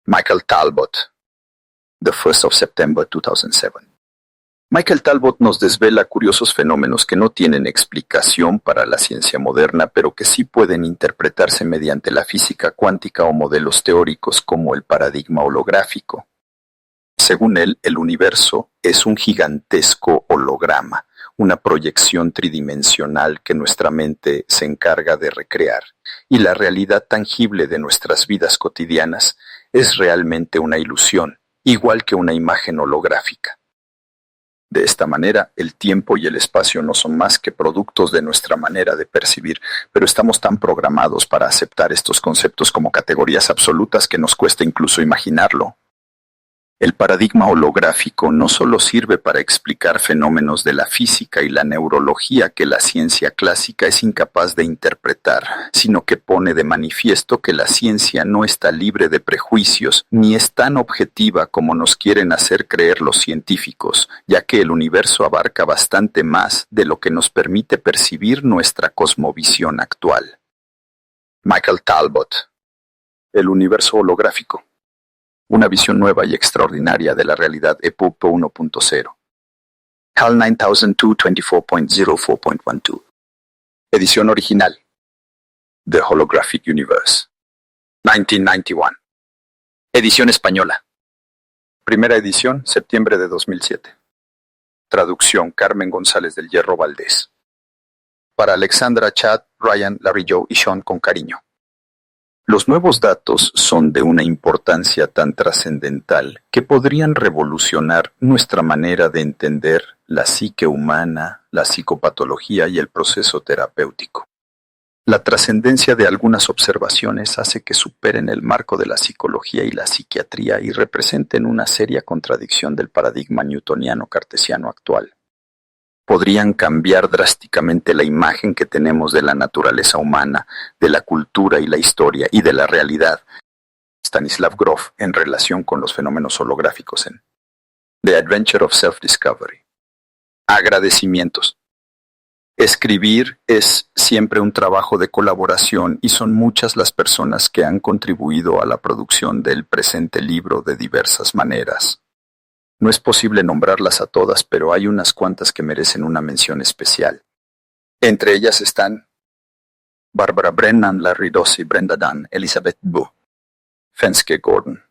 Michael Talbot, the 1st of September 2007. Michael Talbot nos desvela curiosos fenómenos que no tienen explicación para la ciencia moderna, pero que sí pueden interpretarse mediante la física cuántica o modelos teóricos como el paradigma holográfico. Según él, el universo es un gigantesco holograma, una proyección tridimensional que nuestra mente se encarga de recrear, y la realidad tangible de nuestras vidas cotidianas es realmente una ilusión, igual que una imagen holográfica. De esta manera, el tiempo y el espacio no son más que productos de nuestra manera de percibir, pero estamos tan programados para aceptar estos conceptos como categorías absolutas que nos cuesta incluso imaginarlo. El paradigma holográfico no solo sirve para explicar fenómenos de la física y la neurología que la ciencia clásica es incapaz de interpretar, sino que pone de manifiesto que la ciencia no está libre de prejuicios ni es tan objetiva como nos quieren hacer creer los científicos, ya que el universo abarca bastante más de lo que nos permite percibir nuestra cosmovisión actual. Michael Talbot. El universo holográfico. Una visión nueva y extraordinaria de la realidad EPUB 1.0. HAL 9002 Edición original. The Holographic Universe. 1991. Edición española. Primera edición, septiembre de 2007. Traducción, Carmen González del Hierro Valdés. Para Alexandra, Chad, Ryan, Larry Joe y Sean con cariño. Los nuevos datos son de una importancia tan trascendental que podrían revolucionar nuestra manera de entender la psique humana, la psicopatología y el proceso terapéutico. La trascendencia de algunas observaciones hace que superen el marco de la psicología y la psiquiatría y representen una seria contradicción del paradigma newtoniano cartesiano actual. Podrían cambiar drásticamente la imagen que tenemos de la naturaleza humana, de la cultura y la historia y de la realidad. Stanislav Grof en relación con los fenómenos holográficos en The Adventure of Self-Discovery. Agradecimientos. Escribir es siempre un trabajo de colaboración y son muchas las personas que han contribuido a la producción del presente libro de diversas maneras. No es posible nombrarlas a todas, pero hay unas cuantas que merecen una mención especial. Entre ellas están Barbara Brennan, Larry Dossi, Brenda Dunn, Elizabeth Bu, Fenske Gordon,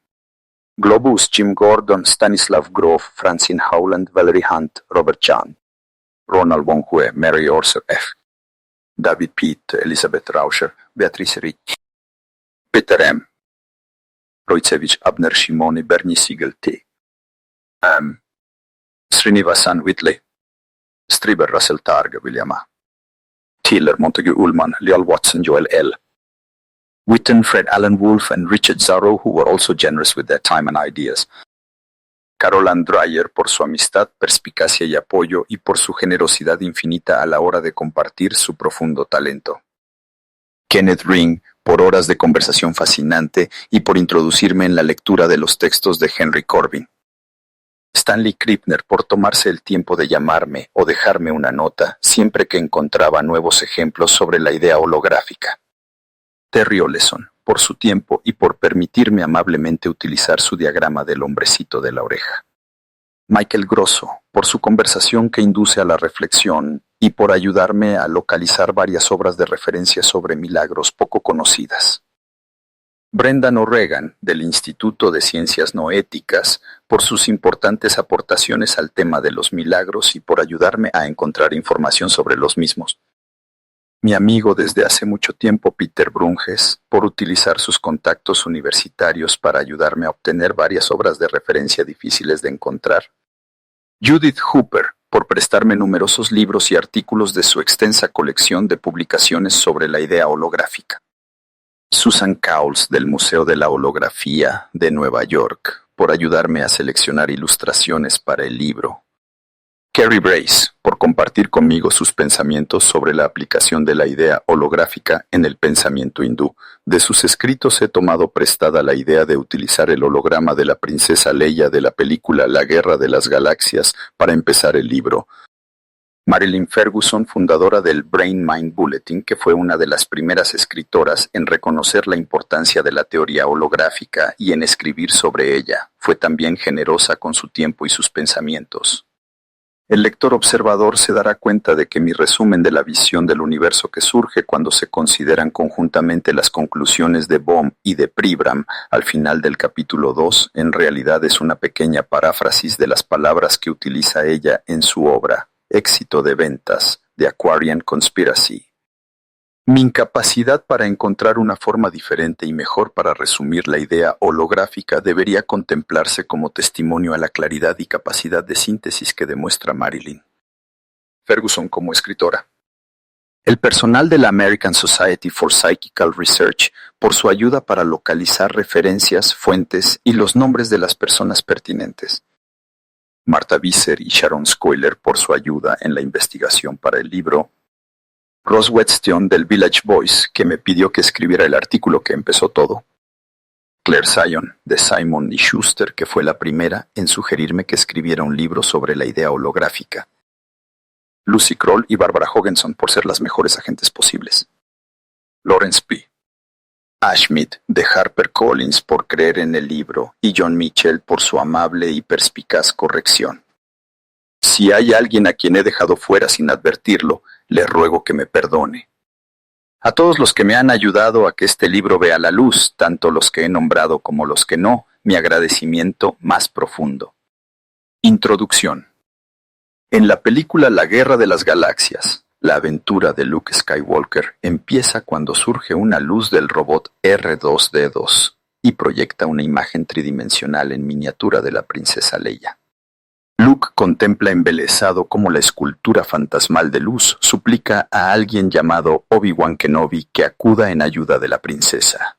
Globus, Jim Gordon, Stanislav Grof, Francine Howland, Valerie Hunt, Robert Chan, Ronald Wonghue, Mary Orser F., David Pitt, Elizabeth Rauscher, Beatrice Ricci, Peter M., Roicevich, Abner Shimoni, Bernie Siegel T., Srinivasan Whitley, Strieber Russell Targ, William A. Tiller, Montague Ullman, Leal Watson, Joel L. Witten, Fred Allen Wolfe, and Richard Zarrow, who were also generous with their time and ideas. Carol Ann Dreyer por su amistad, perspicacia y apoyo y por su generosidad infinita a la hora de compartir su profundo talento. Kenneth Ring, por horas de conversación fascinante y por introducirme en la lectura de los textos de Henry Corbin. Stanley Krippner por tomarse el tiempo de llamarme o dejarme una nota siempre que encontraba nuevos ejemplos sobre la idea holográfica. Terry Oleson por su tiempo y por permitirme amablemente utilizar su diagrama del hombrecito de la oreja. Michael Grosso por su conversación que induce a la reflexión y por ayudarme a localizar varias obras de referencia sobre milagros poco conocidas. Brendan O'Regan, del Instituto de Ciencias Noéticas, por sus importantes aportaciones al tema de los milagros y por ayudarme a encontrar información sobre los mismos. Mi amigo desde hace mucho tiempo, Peter Brunges, por utilizar sus contactos universitarios para ayudarme a obtener varias obras de referencia difíciles de encontrar. Judith Hooper, por prestarme numerosos libros y artículos de su extensa colección de publicaciones sobre la idea holográfica. Susan Cowles, del Museo de la Holografía de Nueva York, por ayudarme a seleccionar ilustraciones para el libro. Kerry Brace, por compartir conmigo sus pensamientos sobre la aplicación de la idea holográfica en el pensamiento hindú. De sus escritos he tomado prestada la idea de utilizar el holograma de la princesa Leia de la película La Guerra de las Galaxias para empezar el libro. Marilyn Ferguson, fundadora del Brain Mind Bulletin, que fue una de las primeras escritoras en reconocer la importancia de la teoría holográfica y en escribir sobre ella, fue también generosa con su tiempo y sus pensamientos. El lector observador se dará cuenta de que mi resumen de la visión del universo que surge cuando se consideran conjuntamente las conclusiones de Bohm y de Pribram al final del capítulo 2 en realidad es una pequeña paráfrasis de las palabras que utiliza ella en su obra Éxito de ventas, The Aquarian Conspiracy. Mi incapacidad para encontrar una forma diferente y mejor para resumir la idea holográfica debería contemplarse como testimonio a la claridad y capacidad de síntesis que demuestra Marilyn Ferguson como escritora. El personal de la American Society for Psychical Research por su ayuda para localizar referencias, fuentes y los nombres de las personas pertinentes. Martha Visser y Sharon Scoiler por su ayuda en la investigación para el libro. Ross Whetstone del Village Voice, que me pidió que escribiera el artículo que empezó todo. Claire Sion, de Simon y Schuster, que fue la primera en sugerirme que escribiera un libro sobre la idea holográfica. Lucy Kroll y Barbara Hogenson por ser las mejores agentes posibles. Lawrence P. Ashmead, de HarperCollins por creer en el libro, y John Mitchell por su amable y perspicaz corrección. Si hay alguien a quien he dejado fuera sin advertirlo, le ruego que me perdone. A todos los que me han ayudado a que este libro vea la luz, tanto los que he nombrado como los que no, mi agradecimiento más profundo. Introducción. En la película La Guerra de las Galaxias, la aventura de Luke Skywalker empieza cuando surge una luz del robot R2-D2 y proyecta una imagen tridimensional en miniatura de la princesa Leia. Luke contempla embelesado cómo la escultura fantasmal de luz suplica a alguien llamado Obi-Wan Kenobi que acuda en ayuda de la princesa.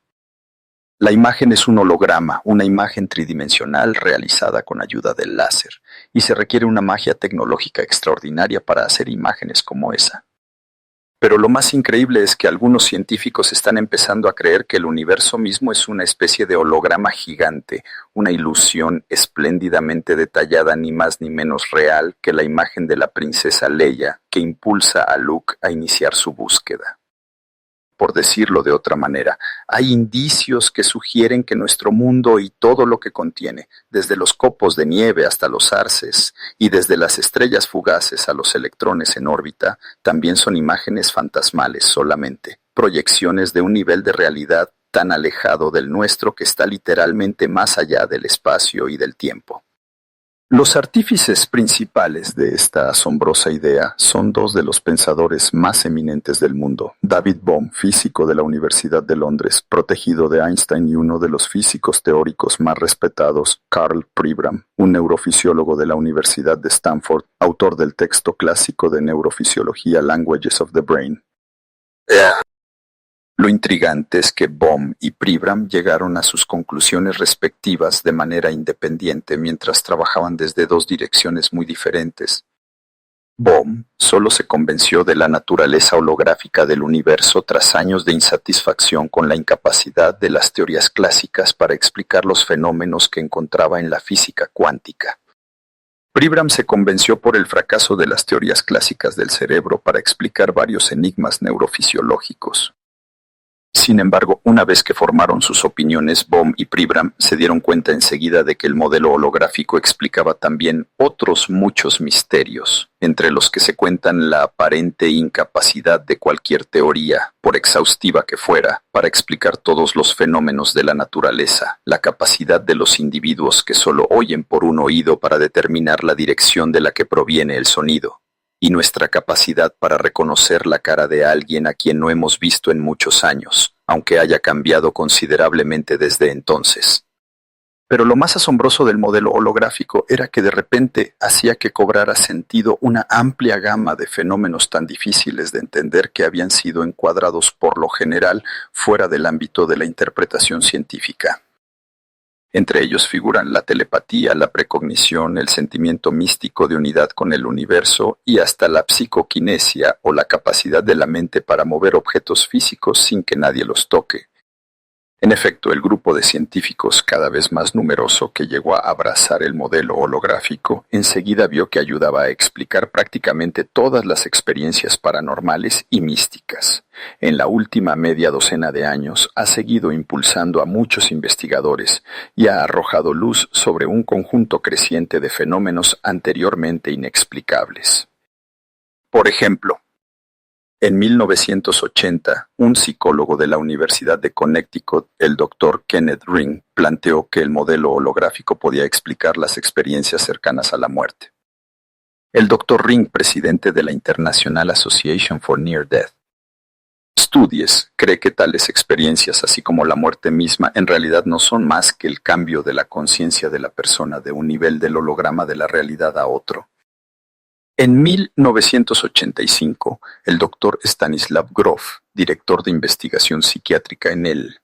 La imagen es un holograma, una imagen tridimensional realizada con ayuda del láser, y se requiere una magia tecnológica extraordinaria para hacer imágenes como esa. Pero lo más increíble es que algunos científicos están empezando a creer que el universo mismo es una especie de holograma gigante, una ilusión espléndidamente detallada ni más ni menos real que la imagen de la princesa Leia que impulsa a Luke a iniciar su búsqueda. Por decirlo de otra manera, hay indicios que sugieren que nuestro mundo y todo lo que contiene, desde los copos de nieve hasta los arces, y desde las estrellas fugaces a los electrones en órbita, también son imágenes fantasmales solamente, proyecciones de un nivel de realidad tan alejado del nuestro que está literalmente más allá del espacio y del tiempo. Los artífices principales de esta asombrosa idea son dos de los pensadores más eminentes del mundo, David Bohm, físico de la Universidad de Londres, protegido de Einstein, y uno de los físicos teóricos más respetados, Karl Pribram, un neurofisiólogo de la Universidad de Stanford, autor del texto clásico de neurofisiología Languages of the Brain. Lo intrigante es que Bohm y Pribram llegaron a sus conclusiones respectivas de manera independiente mientras trabajaban desde dos direcciones muy diferentes. Bohm solo se convenció de la naturaleza holográfica del universo tras años de insatisfacción con la incapacidad de las teorías clásicas para explicar los fenómenos que encontraba en la física cuántica. Pribram se convenció por el fracaso de las teorías clásicas del cerebro para explicar varios enigmas neurofisiológicos. Sin embargo, una vez que formaron sus opiniones, Bohm y Pribram se dieron cuenta enseguida de que el modelo holográfico explicaba también otros muchos misterios, entre los que se cuentan la aparente incapacidad de cualquier teoría, por exhaustiva que fuera, para explicar todos los fenómenos de la naturaleza, la capacidad de los individuos que solo oyen por un oído para determinar la dirección de la que proviene el sonido, y nuestra capacidad para reconocer la cara de alguien a quien no hemos visto en muchos años, aunque haya cambiado considerablemente desde entonces. Pero lo más asombroso del modelo holográfico era que de repente hacía que cobrara sentido una amplia gama de fenómenos tan difíciles de entender que habían sido encuadrados por lo general fuera del ámbito de la interpretación científica. Entre ellos figuran la telepatía, la precognición, el sentimiento místico de unidad con el universo y hasta la psicoquinesia o la capacidad de la mente para mover objetos físicos sin que nadie los toque. En efecto, el grupo de científicos cada vez más numeroso que llegó a abrazar el modelo holográfico enseguida vio que ayudaba a explicar prácticamente todas las experiencias paranormales y místicas. En la última media docena de años ha seguido impulsando a muchos investigadores y ha arrojado luz sobre un conjunto creciente de fenómenos anteriormente inexplicables. Por ejemplo, en 1980, un psicólogo de la Universidad de Connecticut, el Dr. Kenneth Ring, planteó que el modelo holográfico podía explicar las experiencias cercanas a la muerte. El Dr. Ring, presidente de la International Association for Near Death Studies, cree que tales experiencias, así como la muerte misma, en realidad no son más que el cambio de la conciencia de la persona de un nivel del holograma de la realidad a otro. En 1985, el Dr. Stanislav Grof, director de investigación psiquiátrica en el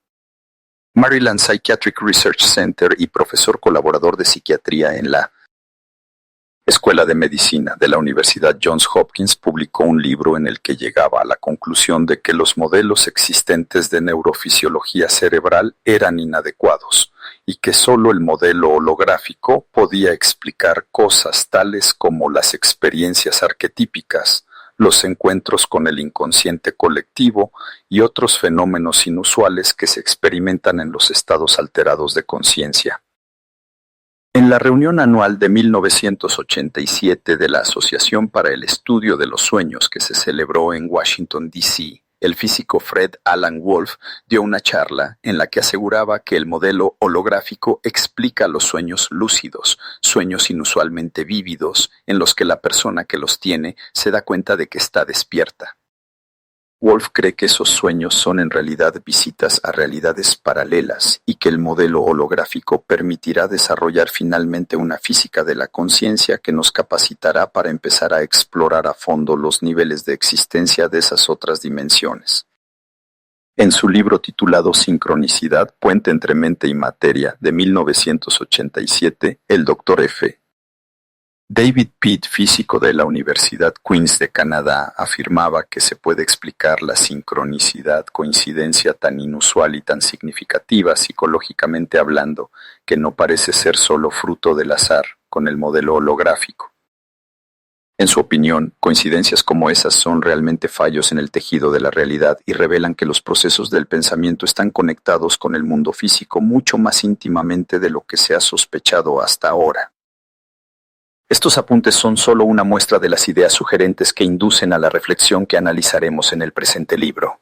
Maryland Psychiatric Research Center y profesor colaborador de psiquiatría en la Escuela de Medicina de la Universidad Johns Hopkins, publicó un libro en el que llegaba a la conclusión de que los modelos existentes de neurofisiología cerebral eran inadecuados y que solo el modelo holográfico podía explicar cosas tales como las experiencias arquetípicas, los encuentros con el inconsciente colectivo y otros fenómenos inusuales que se experimentan en los estados alterados de conciencia. En la reunión anual de 1987 de la Asociación para el Estudio de los Sueños que se celebró en Washington, D.C., el físico Fred Alan Wolf dio una charla en la que aseguraba que el modelo holográfico explica los sueños lúcidos, sueños inusualmente vívidos, en los que la persona que los tiene se da cuenta de que está despierta. Wolf cree que esos sueños son en realidad visitas a realidades paralelas y que el modelo holográfico permitirá desarrollar finalmente una física de la conciencia que nos capacitará para empezar a explorar a fondo los niveles de existencia de esas otras dimensiones. En su libro titulado Sincronicidad, Puente entre Mente y Materia, de 1987, el Dr. F. David Pitt, físico de la Universidad Queen's de Canadá, afirmaba que se puede explicar la sincronicidad, coincidencia tan inusual y tan significativa psicológicamente hablando, que no parece ser solo fruto del azar, con el modelo holográfico. En su opinión, coincidencias como esas son realmente fallos en el tejido de la realidad y revelan que los procesos del pensamiento están conectados con el mundo físico mucho más íntimamente de lo que se ha sospechado hasta ahora. Estos apuntes son solo una muestra de las ideas sugerentes que inducen a la reflexión que analizaremos en el presente libro.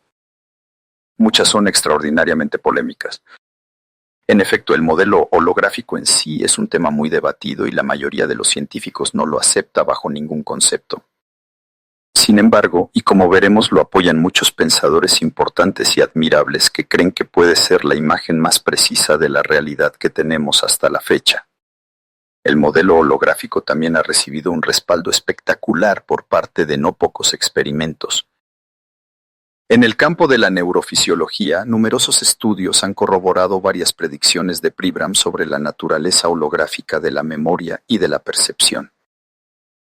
Muchas son extraordinariamente polémicas. En efecto, el modelo holográfico en sí es un tema muy debatido y la mayoría de los científicos no lo acepta bajo ningún concepto. Sin embargo, y como veremos, lo apoyan muchos pensadores importantes y admirables que creen que puede ser la imagen más precisa de la realidad que tenemos hasta la fecha. El modelo holográfico también ha recibido un respaldo espectacular por parte de no pocos experimentos. En el campo de la neurofisiología, numerosos estudios han corroborado varias predicciones de Pribram sobre la naturaleza holográfica de la memoria y de la percepción.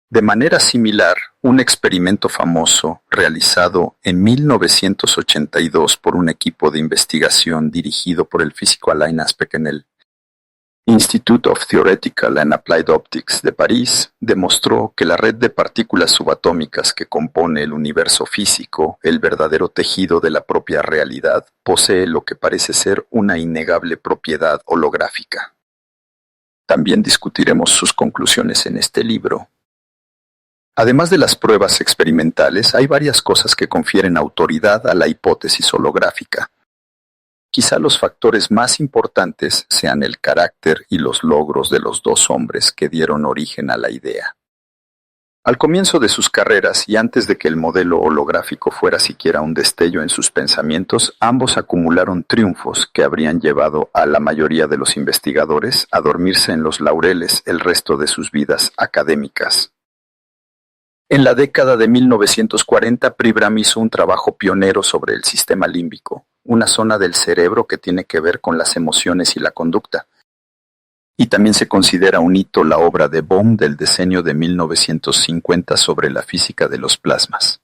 De manera similar, un experimento famoso realizado en 1982 por un equipo de investigación dirigido por el físico Alain Aspect en el Institute of Theoretical and Applied Optics de París demostró que la red de partículas subatómicas que compone el universo físico, el verdadero tejido de la propia realidad, posee lo que parece ser una innegable propiedad holográfica. También discutiremos sus conclusiones en este libro. Además de las pruebas experimentales, hay varias cosas que confieren autoridad a la hipótesis holográfica. Quizá los factores más importantes sean el carácter y los logros de los dos hombres que dieron origen a la idea. Al comienzo de sus carreras y antes de que el modelo holográfico fuera siquiera un destello en sus pensamientos, ambos acumularon triunfos que habrían llevado a la mayoría de los investigadores a dormirse en los laureles el resto de sus vidas académicas. En la década de 1940, Pribram hizo un trabajo pionero sobre el sistema límbico, una zona del cerebro que tiene que ver con las emociones y la conducta. Y también se considera un hito la obra de Bohm del decenio de 1950 sobre la física de los plasmas.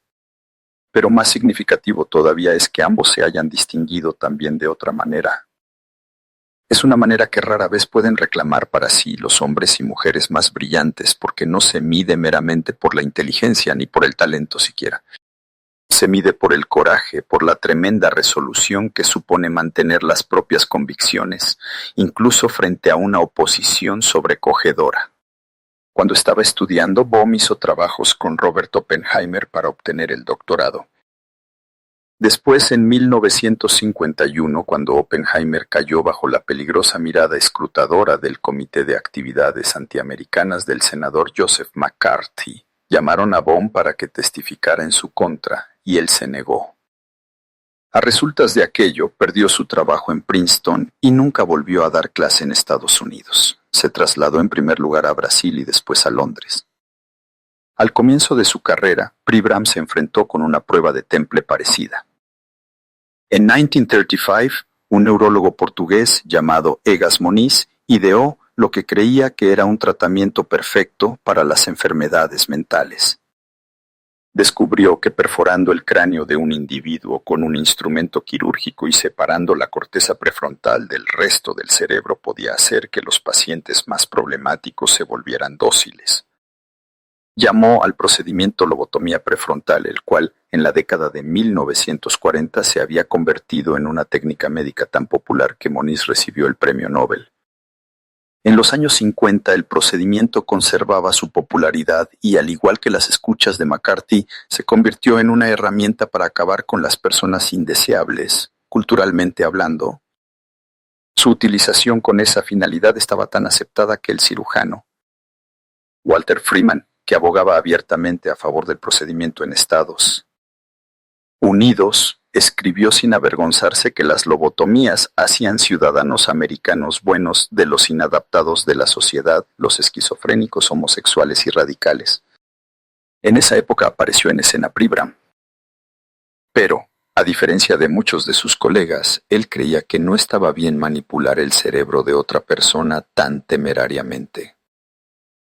Pero más significativo todavía es que ambos se hayan distinguido también de otra manera, Es una manera que rara vez pueden reclamar para sí los hombres y mujeres más brillantes, porque no se mide meramente por la inteligencia ni por el talento siquiera. Se mide por el coraje, por la tremenda resolución que supone mantener las propias convicciones, incluso frente a una oposición sobrecogedora. Cuando estaba estudiando, Bohm hizo trabajos con Robert Oppenheimer para obtener el doctorado. Después, en 1951, cuando Oppenheimer cayó bajo la peligrosa mirada escrutadora del Comité de Actividades Antiamericanas del senador Joseph McCarthy, llamaron a Bohm para que testificara en su contra, y él se negó. A resultas de aquello, perdió su trabajo en Princeton y nunca volvió a dar clase en Estados Unidos. Se trasladó en primer lugar a Brasil y después a Londres. Al comienzo de su carrera, Pribram se enfrentó con una prueba de Temple parecida. En 1935, un neurólogo portugués llamado Egas Moniz ideó lo que creía que era un tratamiento perfecto para las enfermedades mentales. Descubrió que perforando el cráneo de un individuo con un instrumento quirúrgico y separando la corteza prefrontal del resto del cerebro podía hacer que los pacientes más problemáticos se volvieran dóciles. Llamó al procedimiento lobotomía prefrontal, el cual en la década de 1940 se había convertido en una técnica médica tan popular que Moniz recibió el premio Nobel. En los años 50 el procedimiento conservaba su popularidad y, al igual que las escuchas de McCarthy, se convirtió en una herramienta para acabar con las personas indeseables, culturalmente hablando. Su utilización con esa finalidad estaba tan aceptada que el cirujano Walter Freeman, que abogaba abiertamente a favor del procedimiento en Estados Unidos, escribió sin avergonzarse que las lobotomías hacían ciudadanos americanos buenos de los inadaptados de la sociedad, los esquizofrénicos, homosexuales y radicales. En esa época apareció en escena Pribram. Pero, a diferencia de muchos de sus colegas, él creía que no estaba bien manipular el cerebro de otra persona tan temerariamente.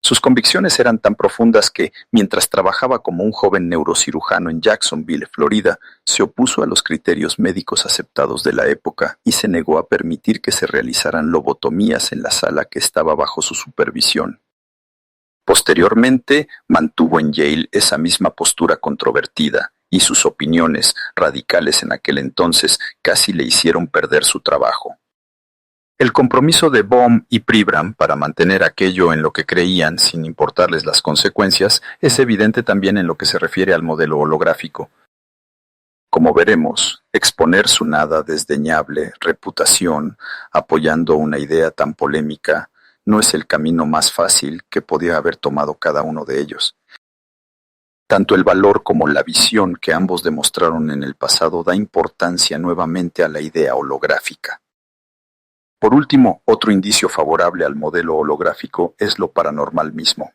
Sus convicciones eran tan profundas que, mientras trabajaba como un joven neurocirujano en Jacksonville, Florida, se opuso a los criterios médicos aceptados de la época y se negó a permitir que se realizaran lobotomías en la sala que estaba bajo su supervisión. Posteriormente, mantuvo en Yale esa misma postura controvertida, y sus opiniones, radicales en aquel entonces, casi le hicieron perder su trabajo. El compromiso de Bohm y Pribram para mantener aquello en lo que creían sin importarles las consecuencias es evidente también en lo que se refiere al modelo holográfico. Como veremos, exponer su nada desdeñable reputación apoyando una idea tan polémica no es el camino más fácil que podía haber tomado cada uno de ellos. Tanto el valor como la visión que ambos demostraron en el pasado da importancia nuevamente a la idea holográfica. Por último, otro indicio favorable al modelo holográfico es lo paranormal mismo.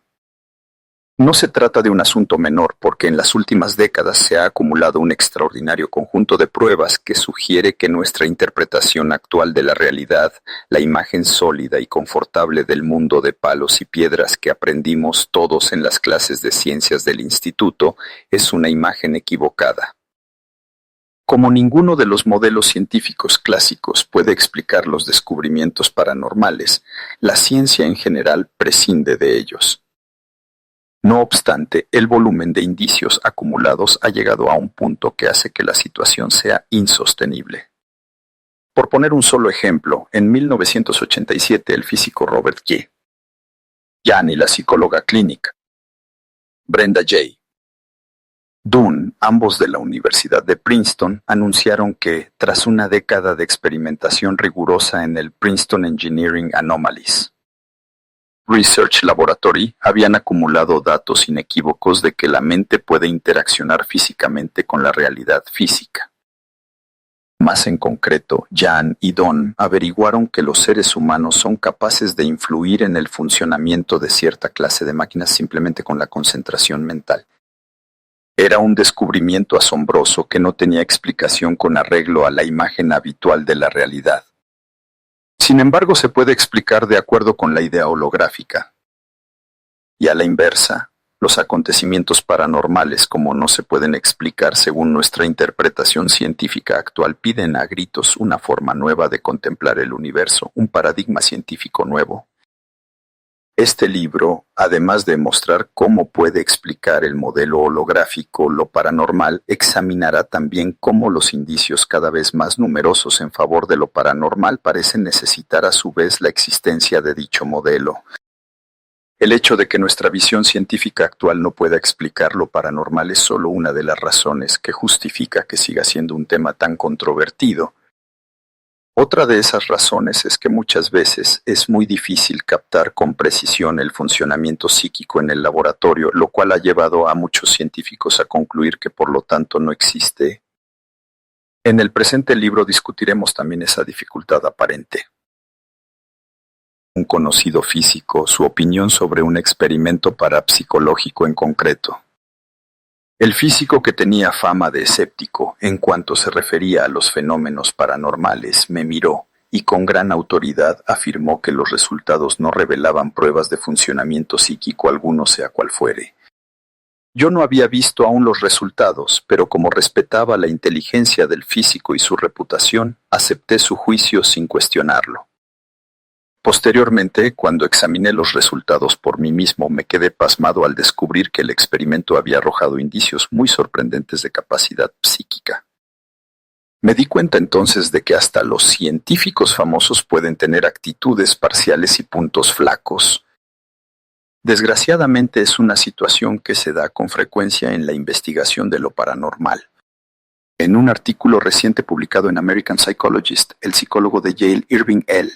No se trata de un asunto menor porque en las últimas décadas se ha acumulado un extraordinario conjunto de pruebas que sugiere que nuestra interpretación actual de la realidad, la imagen sólida y confortable del mundo de palos y piedras que aprendimos todos en las clases de ciencias del instituto, es una imagen equivocada. Como ninguno de los modelos científicos clásicos puede explicar los descubrimientos paranormales, la ciencia en general prescinde de ellos. No obstante, el volumen de indicios acumulados ha llegado a un punto que hace que la situación sea insostenible. Por poner un solo ejemplo, en 1987 el físico Robert G. Jahn y la psicóloga clínica Brenda J. Dunn, ambos de la Universidad de Princeton, anunciaron que, tras una década de experimentación rigurosa en el Princeton Engineering Anomalies Research Laboratory, habían acumulado datos inequívocos de que la mente puede interaccionar físicamente con la realidad física. Más en concreto, Jahn y Dunn averiguaron que los seres humanos son capaces de influir en el funcionamiento de cierta clase de máquinas simplemente con la concentración mental. Era un descubrimiento asombroso que no tenía explicación con arreglo a la imagen habitual de la realidad. Sin embargo, se puede explicar de acuerdo con la idea holográfica. Y a la inversa, Los acontecimientos paranormales, como no se pueden explicar según nuestra interpretación científica actual, piden a gritos una forma nueva de contemplar el universo, un paradigma científico nuevo. Este libro, además de mostrar cómo puede explicar el modelo holográfico lo paranormal, examinará también cómo los indicios cada vez más numerosos en favor de lo paranormal parecen necesitar a su vez la existencia de dicho modelo. El hecho de que nuestra visión científica actual no pueda explicar lo paranormal es solo una de las razones que justifica que siga siendo un tema tan controvertido. Otra de esas razones es que muchas veces es muy difícil captar con precisión el funcionamiento psíquico en el laboratorio, lo cual ha llevado a muchos científicos a concluir que por lo tanto no existe. En el presente libro discutiremos también esa dificultad aparente. Un conocido físico, su opinión sobre un experimento parapsicológico en concreto. El físico, que tenía fama de escéptico en cuanto se refería a los fenómenos paranormales, me miró y con gran autoridad afirmó que los resultados no revelaban pruebas de funcionamiento psíquico alguno, sea cual fuere. Yo no había visto aún los resultados, pero como respetaba la inteligencia del físico y su reputación, acepté su juicio sin cuestionarlo. Posteriormente, cuando examiné los resultados por mí mismo, me quedé pasmado al descubrir que el experimento había arrojado indicios muy sorprendentes de capacidad psíquica. Me di cuenta entonces de que hasta los científicos famosos pueden tener actitudes parciales y puntos flacos. Desgraciadamente es una situación que se da con frecuencia en la investigación de lo paranormal. En un artículo reciente publicado en American Psychologist, el psicólogo de Yale, Irving L.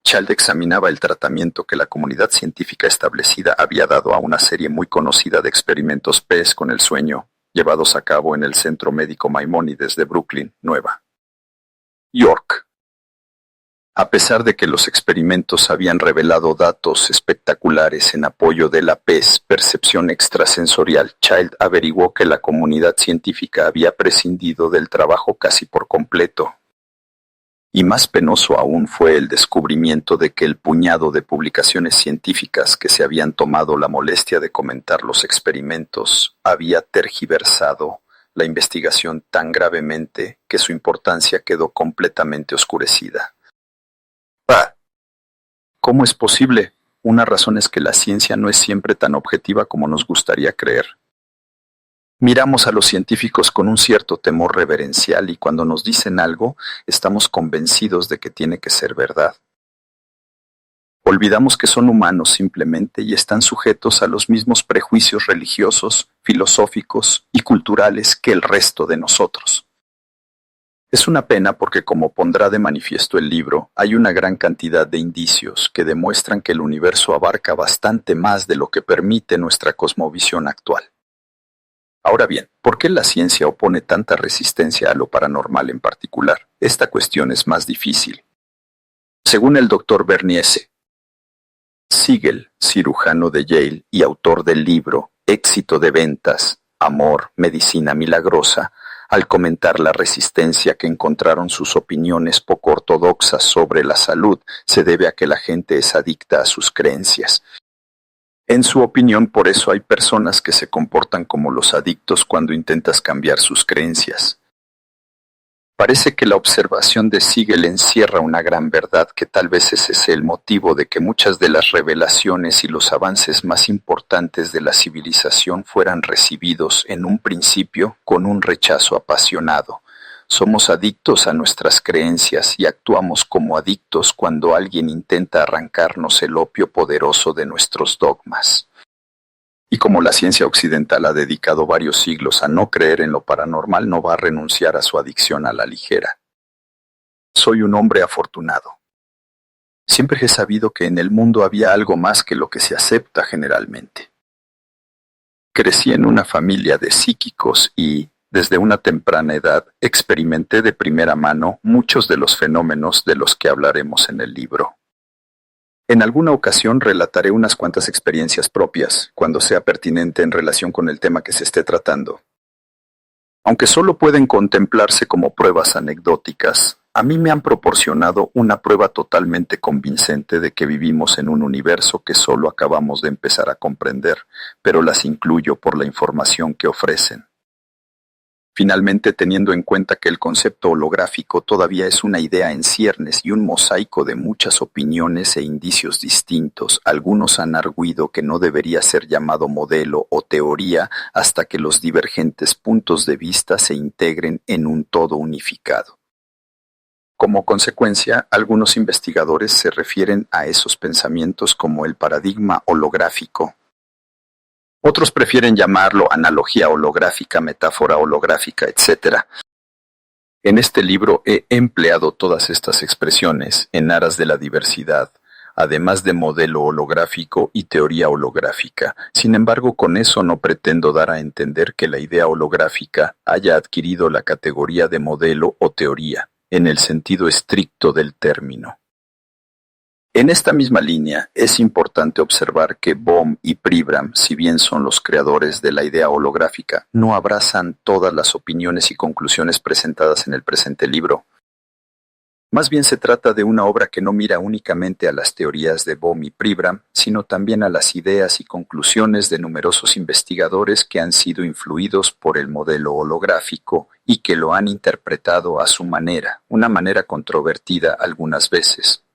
Child, examinaba el tratamiento que la comunidad científica establecida había dado a una serie muy conocida de experimentos PES con el sueño, llevados a cabo en el Centro Médico Maimónides de Brooklyn, Nueva York. A pesar de que los experimentos habían revelado datos espectaculares en apoyo de la PES, percepción extrasensorial, Child averiguó que la comunidad científica había prescindido del trabajo casi por completo. Y más penoso aún fue el descubrimiento de que el puñado de publicaciones científicas que se habían tomado la molestia de comentar los experimentos había tergiversado la investigación tan gravemente que su importancia quedó completamente oscurecida. ¿Cómo es posible? Una razón es que la ciencia no es siempre tan objetiva como nos gustaría creer. Miramos a los científicos con un cierto temor reverencial y cuando nos dicen algo, estamos convencidos de que tiene que ser verdad. Olvidamos que son humanos simplemente y están sujetos a los mismos prejuicios religiosos, filosóficos y culturales que el resto de nosotros. Es una pena porque, como pondrá de manifiesto el libro, hay una gran cantidad de indicios que demuestran que el universo abarca bastante más de lo que permite nuestra cosmovisión actual. Ahora bien, ¿por qué la ciencia opone tanta resistencia a lo paranormal en particular? Esta cuestión es más difícil. Según el Dr. Bernice Siegel, cirujano de Yale y autor del libro Éxito de ventas, amor, medicina milagrosa, al comentar la resistencia que encontraron sus opiniones poco ortodoxas sobre la salud, se debe a que la gente es adicta a sus creencias. En su opinión, por eso hay personas que se comportan como los adictos cuando intentas cambiar sus creencias. Parece que la observación de Siegel encierra una gran verdad, que tal vez ese es el motivo de que muchas de las revelaciones y los avances más importantes de la civilización fueran recibidos en un principio con un rechazo apasionado. Somos adictos a nuestras creencias y actuamos como adictos cuando alguien intenta arrancarnos el opio poderoso de nuestros dogmas. Y como la ciencia occidental ha dedicado varios siglos a no creer en lo paranormal, no va a renunciar a su adicción a la ligera. Soy un hombre afortunado. Siempre he sabido que en el mundo había algo más que lo que se acepta generalmente. Crecí en una familia de psíquicos y, desde una temprana edad, experimenté de primera mano muchos de los fenómenos de los que hablaremos en el libro. En alguna ocasión relataré unas cuantas experiencias propias, cuando sea pertinente en relación con el tema que se esté tratando. Aunque solo pueden contemplarse como pruebas anecdóticas, A mí me han proporcionado una prueba totalmente convincente de que vivimos en un universo que solo acabamos de empezar a comprender, pero las incluyo por la información que ofrecen. Finalmente, teniendo en cuenta que el concepto holográfico todavía es una idea en ciernes y un mosaico de muchas opiniones e indicios distintos, algunos han arguido que no debería ser llamado modelo o teoría hasta que los divergentes puntos de vista se integren en un todo unificado. Como consecuencia, algunos investigadores se refieren a esos pensamientos como el paradigma holográfico. Otros prefieren llamarlo analogía holográfica, metáfora holográfica, etc. En este libro he empleado todas estas expresiones en aras de la diversidad, además de modelo holográfico y teoría holográfica. Sin embargo, con eso no pretendo dar a entender que la idea holográfica haya adquirido la categoría de modelo o teoría, en el sentido estricto del término. En esta misma línea, es importante observar que Bohm y Pribram, si bien son los creadores de la idea holográfica, no abrazan todas las opiniones y conclusiones presentadas en el presente libro. Más bien se trata de una obra que no mira únicamente a las teorías de Bohm y Pribram, sino también a las ideas y conclusiones de numerosos investigadores que han sido influidos por el modelo holográfico y que lo han interpretado a su manera, una manera controvertida algunas veces.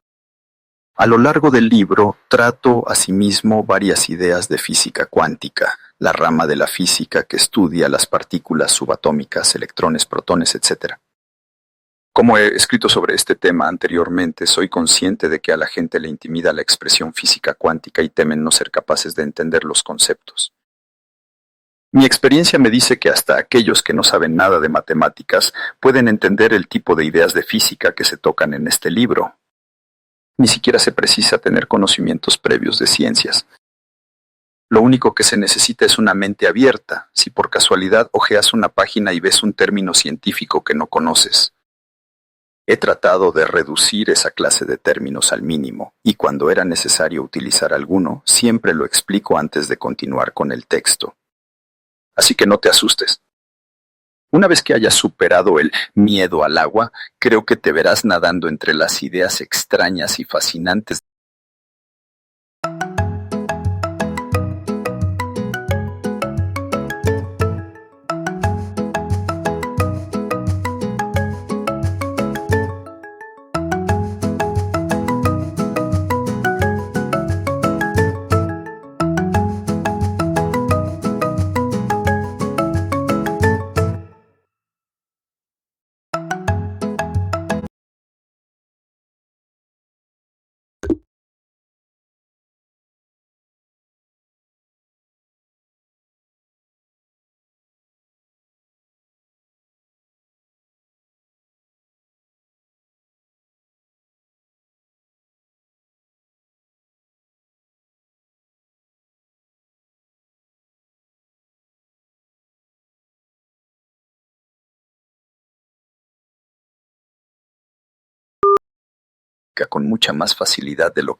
A lo largo del libro trato asimismo varias ideas de física cuántica, la rama de la física que estudia las partículas subatómicas, electrones, protones, etc. Como he escrito sobre este tema anteriormente, soy consciente de que a la gente le intimida la expresión física cuántica y temen no ser capaces de entender los conceptos. Mi experiencia me dice que hasta aquellos que no saben nada de matemáticas pueden entender el tipo de ideas de física que se tocan en este libro. Ni siquiera se precisa tener conocimientos previos de ciencias. Lo único que se necesita es una mente abierta, si por casualidad hojeas una página y ves un término científico que no conoces. He tratado de reducir esa clase de términos al mínimo, y cuando era necesario utilizar alguno, siempre lo explico antes de continuar con el texto. Así que no te asustes. Una vez que hayas superado el miedo al agua, creo que te verás nadando entre las ideas extrañas y fascinantes con mucha más facilidad de lo